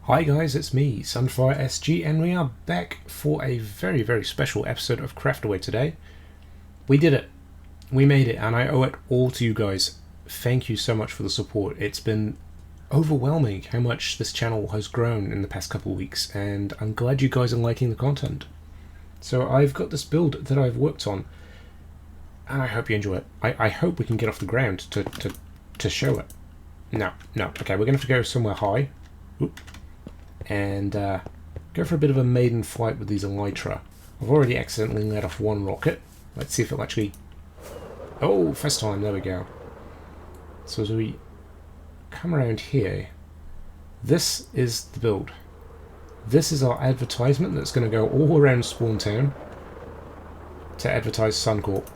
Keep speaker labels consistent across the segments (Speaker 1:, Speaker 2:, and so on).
Speaker 1: Hi guys, it's me, Sunfire SG, and we are back for a very, very special episode of Craftaway today. We did it. We made it, and I owe it all to you guys. Thank you so much for the support. It's been overwhelming how much this channel has grown in the past couple of weeks, and I'm glad you guys are liking the content. So I've got this build that I've worked on, and I hope you enjoy it. I hope we can get off the ground to show it. No. Okay, we're going to have to go somewhere high. Oop. And go for a bit of a maiden flight with these elytra. I've already accidentally let off one rocket. Let's see if it'll actually... Oh, first time, there we go. So as we come around here, this is the build. This is our advertisement that's going to go all around Spawn Town to advertise Suncorp.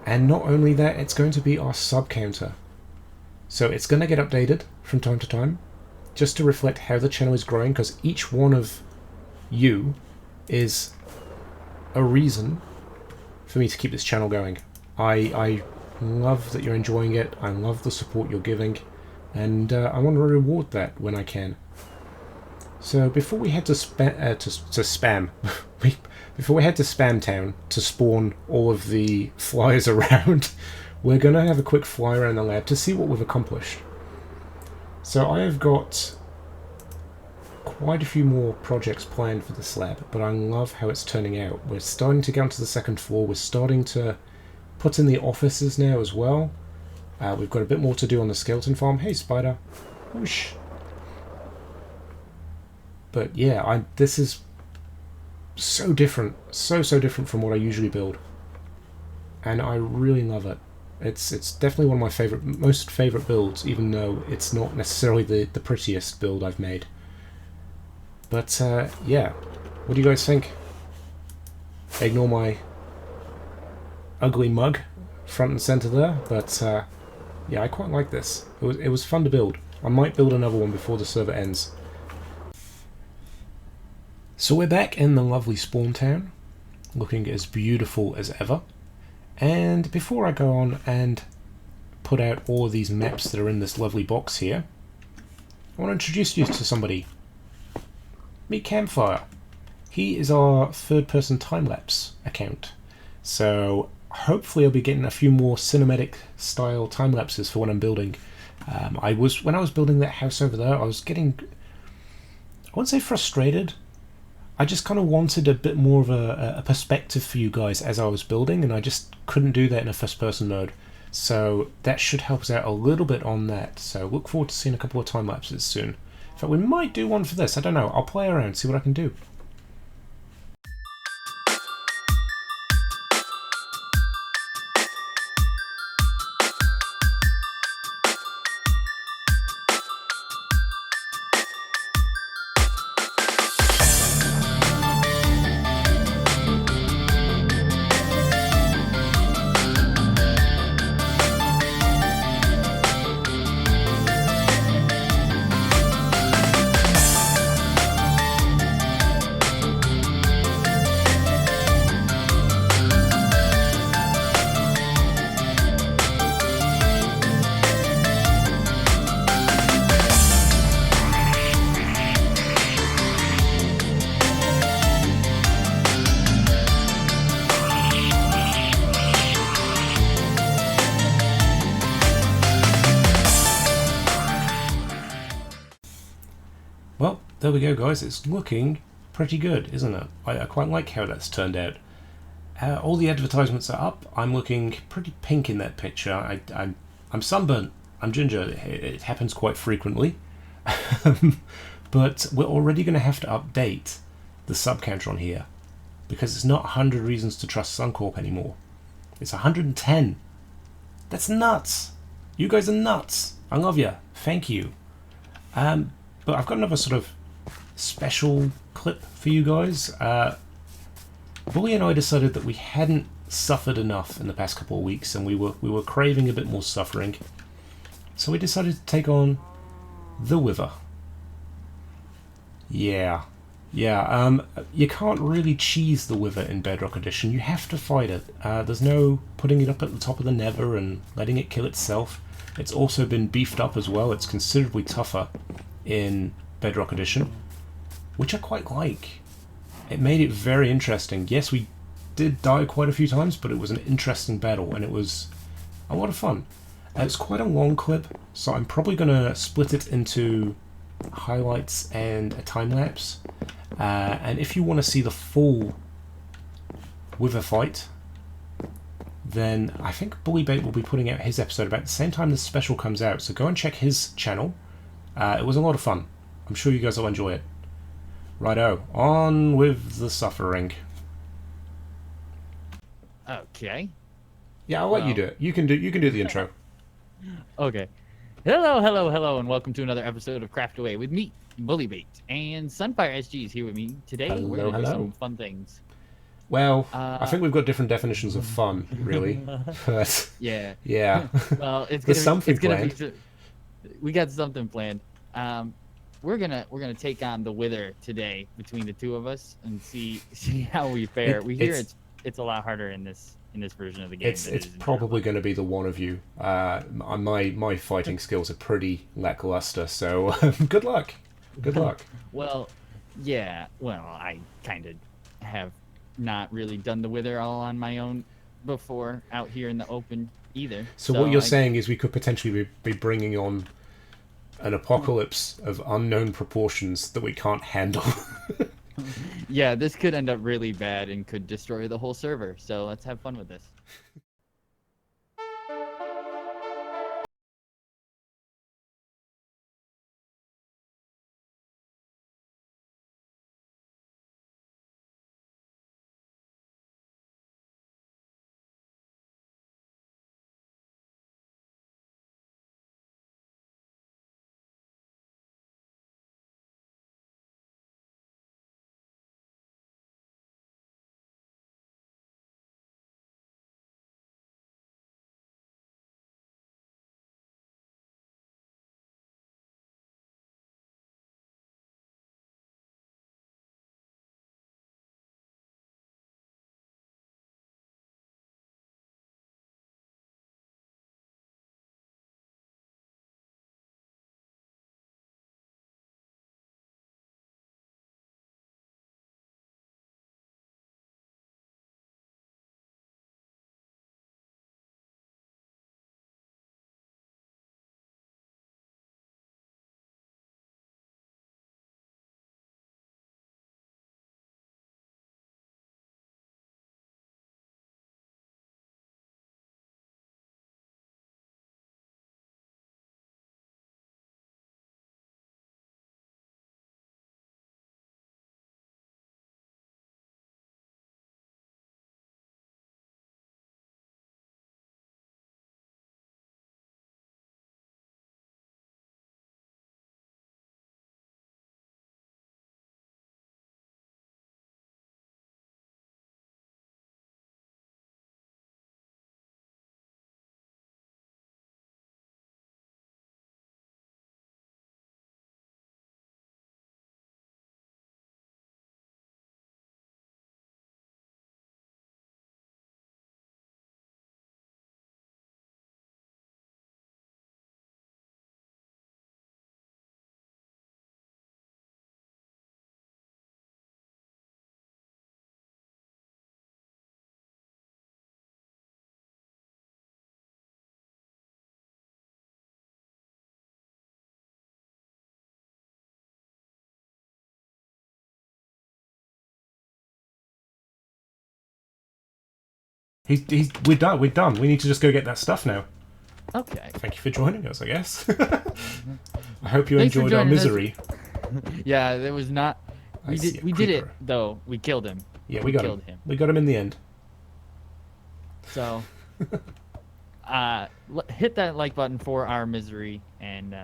Speaker 1: And not only that, it's going to be our sub counter. So it's going to get updated from time to time, just to reflect how the channel is growing, because each one of you is a reason for me to keep this channel going. I love that you're enjoying it, I love the support you're giving, and I want to reward that when I can. So before we head to Spam Town to spawn all of the flyers around, we're going to have a quick fly around the lab to see what we've accomplished. So I have got quite a few more projects planned for this lab, but I love how it's turning out. We're starting to get onto the second floor, we're starting to put in the offices now as well. We've got a bit more to do on the skeleton farm. Hey spider! Whoosh! But yeah, this is so different, so different from what I usually build. And I really love it. It's definitely one of my most favourite builds, even though it's not necessarily the prettiest build I've made. But yeah, what do you guys think? Ignore my ugly mug front and centre there, but yeah, I quite like this. It was fun to build. I might build another one before the server ends. So we're back in the lovely Spawn Town, looking as beautiful as ever. And before I go on and put out all of these maps that are in this lovely box here, I want to introduce you to somebody. Meet Campfire. He is our third-person time-lapse account. So hopefully I'll be getting a few more cinematic-style time-lapses for when I'm building. When I was building that house over there, I was getting, I wouldn't say frustrated. I just kind of wanted a bit more of a perspective for you guys as I was building, and I just couldn't do that in a first-person mode. So that should help us out a little bit on that. So look forward to seeing a couple of time-lapses soon. In fact, we might do one for this. I don't know. I'll play around, see what I can do. Well, there we go guys, it's looking pretty good, isn't it? I quite like how that's turned out. All the advertisements are up. I'm looking pretty pink in that picture. I'm sunburnt, I'm ginger, it happens quite frequently. But we're already going to have to update the sub counter on here, because it's not 100 reasons to trust Suncorp anymore. It's 110. That's nuts! You guys are nuts! I love you. Thank you. But I've got another sort of special clip for you guys. Bully and I decided that we hadn't suffered enough in the past couple of weeks, and we were craving a bit more suffering. So we decided to take on the Wither. Yeah. You can't really cheese the Wither in Bedrock Edition. You have to fight it. There's no putting it up at the top of the Nether and letting it kill itself. It's also been beefed up as well. It's considerably tougher in Bedrock Edition, which I quite like. It made it very interesting. Yes, we did die quite a few times, but it was an interesting battle, and it was a lot of fun. It's quite a long clip, so I'm probably going to split it into highlights and a time-lapse. And if you want to see the full Wither fight, then I think Bullybait will be putting out his episode about the same time this special comes out, so go and check his channel. It was a lot of fun. I'm sure you guys will enjoy it. Righto, on with the suffering.
Speaker 2: Okay.
Speaker 1: Yeah, I'll let you do it. You can do the intro.
Speaker 2: Okay. Hello, and welcome to another episode of Craftaway with me, Bullybait, and Sunfire SG is here with me today. We're gonna do some fun things.
Speaker 1: Well, I think we've got different definitions of fun, really. But
Speaker 2: yeah. Well, we got something planned. We're gonna take on the Wither today between the two of us and see how we fare. We hear it's a lot harder in this version of the game.
Speaker 1: It's probably going to be the one of you. My fighting skills are pretty lackluster, so good luck. Good luck.
Speaker 2: Well, yeah. Well, I kind of have not really done the Wither all on my own before out here in the open either.
Speaker 1: So what you're saying is we could potentially be bringing on an apocalypse of unknown proportions that we can't handle.
Speaker 2: Yeah, this could end up really bad and could destroy the whole server, so let's have fun with this.
Speaker 1: We're done. We're done. We need to just go get that stuff now.
Speaker 2: Okay.
Speaker 1: Thank you for joining us, I guess. I hope you enjoyed our misery.
Speaker 2: Yeah, it was not. We did it though. We killed him.
Speaker 1: Yeah, we got him. We got him in the end.
Speaker 2: So, hit that like button for our misery, and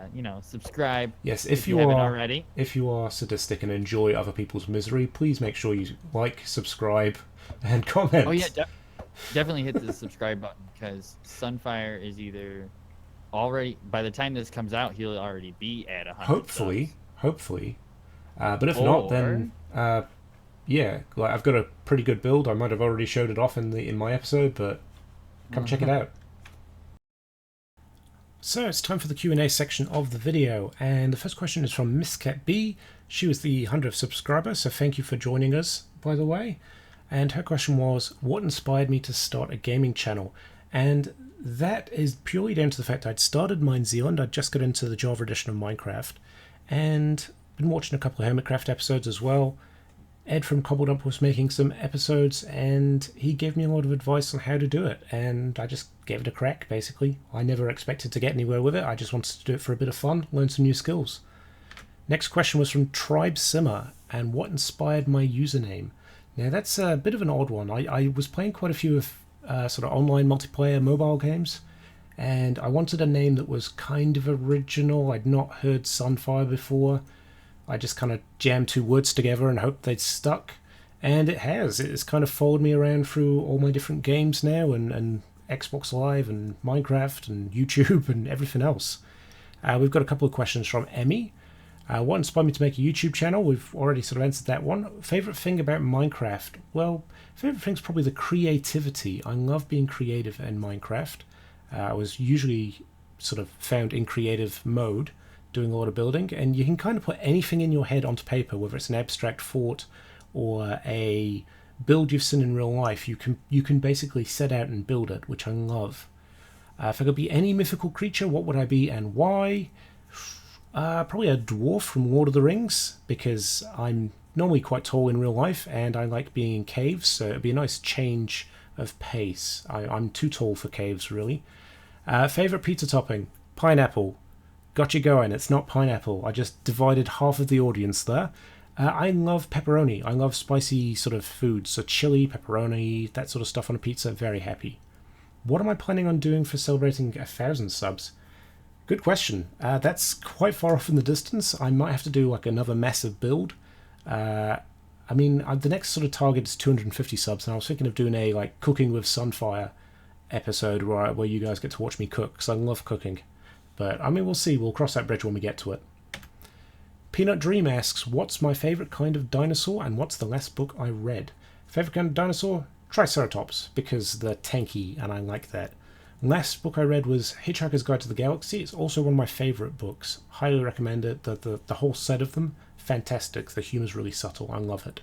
Speaker 2: subscribe.
Speaker 1: Yes,
Speaker 2: if you haven't already.
Speaker 1: If you are sadistic and enjoy other people's misery, please make sure you like, subscribe, and comment.
Speaker 2: Oh yeah, definitely hit the subscribe button, because Sunfire is either already, by the time this comes out, he'll already be at 100.
Speaker 1: Hopefully. But if not, then yeah, like I've got a pretty good build. I might have already showed it off in my episode, but come check it out. So it's time for the Q&A section of the video, and the first question is from Miss Cat B. She was the 100th subscriber, so thank you for joining us, by the way. And her question was, what inspired me to start a gaming channel? And that is purely down to the fact I'd started Mine Zealand. I'd just got into the Java edition of Minecraft, and been watching a couple of Hermitcraft episodes as well. Ed from Cobbledump was making some episodes, and he gave me a lot of advice on how to do it, and I just gave it a crack, basically. I never expected to get anywhere with it. I just wanted to do it for a bit of fun, learn some new skills. Next question was from Tribe Simmer, and what inspired my username? Now, that's a bit of an odd one. I was playing quite a few of sort of online multiplayer mobile games, and I wanted a name that was kind of original. I'd not heard Sunfire before. I just kind of jammed two words together and hoped they'd stuck. And it has. It's kind of followed me around through all my different games now, and Xbox Live and Minecraft and YouTube and everything else. We've got a couple of questions from Emmy. What inspired me to make a YouTube channel? We've already sort of answered that one. Favourite thing about Minecraft? Well, favourite thing's probably the creativity. I love being creative in Minecraft. I was usually sort of found in creative mode, doing a lot of building, and you can kind of put anything in your head onto paper, whether it's an abstract thought or a build you've seen in real life. You can basically set out and build it, which I love. If I could be any mythical creature, what would I be and why? Probably a dwarf from Lord of the Rings, because I'm normally quite tall in real life and I like being in caves, so it'd be a nice change of pace. I'm too tall for caves, really. Favourite pizza topping? Pineapple. Got you going. It's not pineapple. I just divided half of the audience there. I love pepperoni. I love spicy sort of foods. So chili, pepperoni, that sort of stuff on a pizza. Very happy. What am I planning on doing for celebrating 1,000 subs? Good question. That's quite far off in the distance. I might have to do like another massive build. The next sort of target is 250 subs, and I was thinking of doing a like cooking with Sunfire episode where you guys get to watch me cook, because I love cooking. But, we'll see. We'll cross that bridge when we get to it. Peanut Dream asks, what's my favourite kind of dinosaur and what's the last book I read? Favourite kind of dinosaur? Triceratops, because they're tanky and I like that. Last book I read was Hitchhiker's Guide to the Galaxy. It's also one of my favourite books. Highly recommend it. The whole set of them, fantastic. The humour's really subtle. I love it.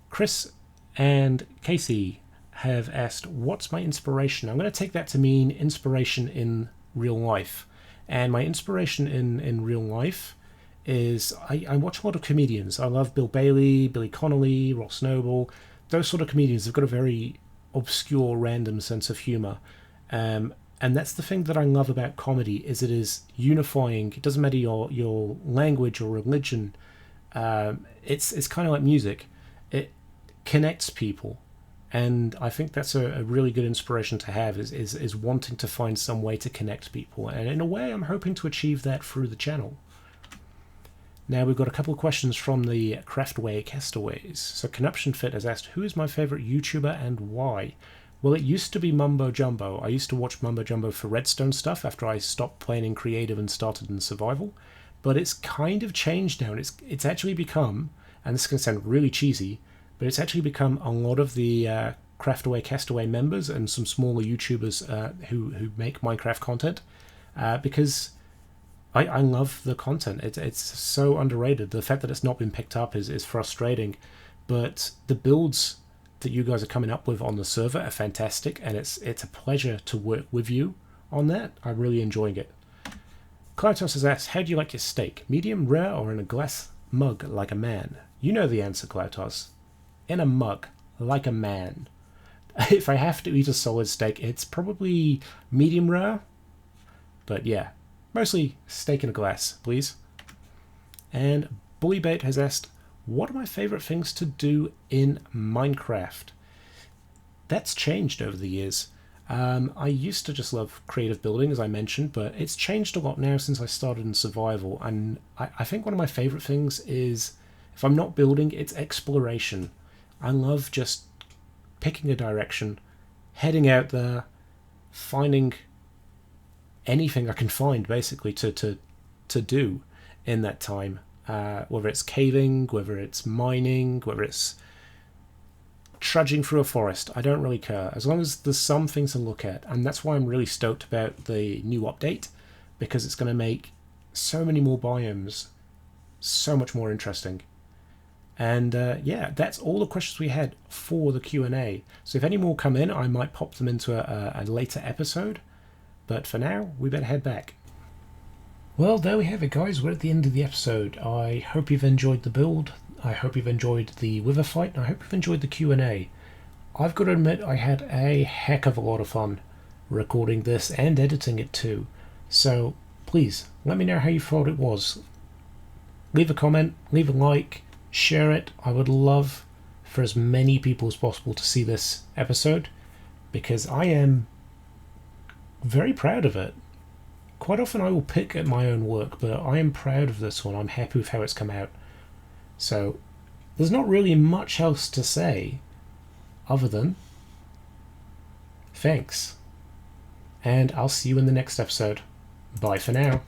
Speaker 1: Chris and Casey have asked, what's my inspiration? I'm going to take that to mean inspiration in real life, and my inspiration in real life is I watch a lot of comedians. I love Bill Bailey, Billy Connolly, Ross Noble. Those sort of comedians have got a very obscure, random sense of humour, and that's the thing that I love about comedy, is it is unifying. It doesn't matter your language or religion. It's kind of like music. It connects people. And I think that's a really good inspiration to have, is wanting to find some way to connect people. And in a way, I'm hoping to achieve that through the channel. Now, we've got a couple of questions from the Craftaway Castaways. So Connuption Fit has asked, who is my favourite YouTuber and why? Well, it used to be Mumbo Jumbo. I used to watch Mumbo Jumbo for Redstone stuff after I stopped playing in creative and started in survival. But it's kind of changed now. It's actually become, and this is going to sound really cheesy, but it's actually become a lot of the Craftaway Castaway members and some smaller YouTubers who make Minecraft content, because I love the content. It's so underrated. The fact that it's not been picked up is frustrating, but the builds that you guys are coming up with on the server are fantastic, and it's a pleasure to work with you on that. I'm really enjoying it. Cloutos has asked, how do you like your steak? Medium, rare, or in a glass mug like a man? You know the answer, Cloutos. In a mug, like a man. If I have to eat a solid steak, it's probably medium rare. But yeah, mostly steak in a glass, please. And Bullybait has asked, what are my favourite things to do in Minecraft? That's changed over the years. I used to just love creative building, as I mentioned, but it's changed a lot now since I started in survival. And I think one of my favourite things is, if I'm not building, it's exploration. I love just picking a direction, heading out there, finding anything I can find, basically, to do in that time. Whether it's caving, whether it's mining, whether it's trudging through a forest. I don't really care, as long as there's some things to look at. And that's why I'm really stoked about the new update, because it's going to make so many more biomes so much more interesting. And yeah, that's all the questions we had for the Q&A. So if any more come in, I might pop them into a later episode. But for now, we better head back. Well, there we have it, guys. We're at the end of the episode. I hope you've enjoyed the build. I hope you've enjoyed the wither fight. And I hope you've enjoyed the Q&A. I've got to admit, I had a heck of a lot of fun recording this and editing it too. So please, let me know how you thought it was. Leave a comment, leave a like, share it. I would love for as many people as possible to see this episode, because I am very proud of it. Quite often I will pick at my own work, but I am proud of this one. I'm happy with how it's come out. So there's not really much else to say other than thanks. And I'll see you in the next episode. Bye for now.